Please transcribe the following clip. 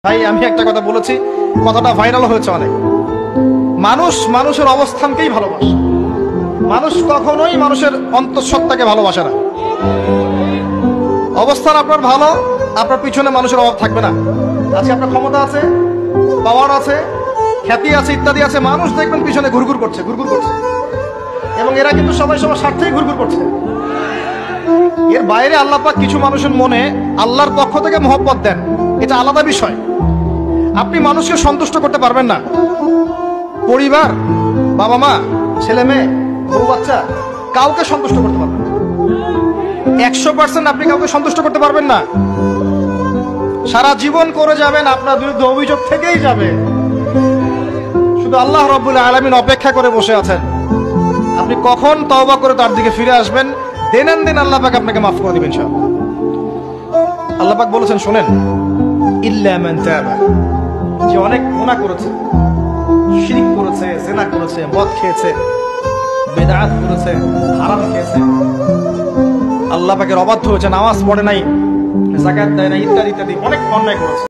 ভাই আমি একটা কথা বলেছি, কথাটা ভাইরাল হয়েছে অনেক। মানুষ মানুষের অবস্থানকেই ভালোবাসে, মানুষ কখনোই মানুষের অন্তঃসত্ত্বাকে ভালোবাসে না। অবস্থান আপনার ভালো, আপনার পিছনে মানুষের অভাব থাকবে না। আজকে আপনার ক্ষমতা আছে, পাওয়ার আছে, খ্যাতি আছে, ইত্যাদি আছে, মানুষ দেখবেন পিছনে ঘুরঘুর করছে এবং এরা কিন্তু সবাই সবার স্বার্থেই ঘুরঘুর করছে। এর বাইরে আল্লাহ পাক কিছু মানুষের মনে আল্লাহর পক্ষ থেকে মহব্বত দেন, এটা আলাদা বিষয়। আপনি মানুষকে সন্তুষ্ট করতে পারবেন না, পরিবার, বাবা মা, ছেলে মেয়ে, বউ বাচ্চা, কাউকে সন্তুষ্ট করতে পারবেন না। 100% আপনি কাউকে সন্তুষ্ট করতে পারবেন না। সারা জীবন করে যাবেন, আপনার বিরুদ্ধে অভিযোগ থেকেই যাবে। শুধু আল্লাহ রাব্বুল আলামিন অপেক্ষা করে বসে আছেন, আপনি কখন তওবা করে তার দিকে ফিরে আসবেন। দিন আল্লাহ পাক আপনাকে মাফ করে দিবেন ইনশাআল্লাহ। আল্লাহ পাক বলেছেন, শুনেন, ইল্লা মান তাবা, যে অনেক গুনাহ করেছে, শিরক করেছে, জিনা করেছে, মদ খেয়েছে, বিদআত করেছে, হারাম খেয়েছে, আল্লাহ পাকের অবাধ্য হয়েছে, নামাজ পড়ে নাই, যাকাত দেয় নাই, ইত্যাদি ইত্যাদি অনেক অন্যায় করেছে।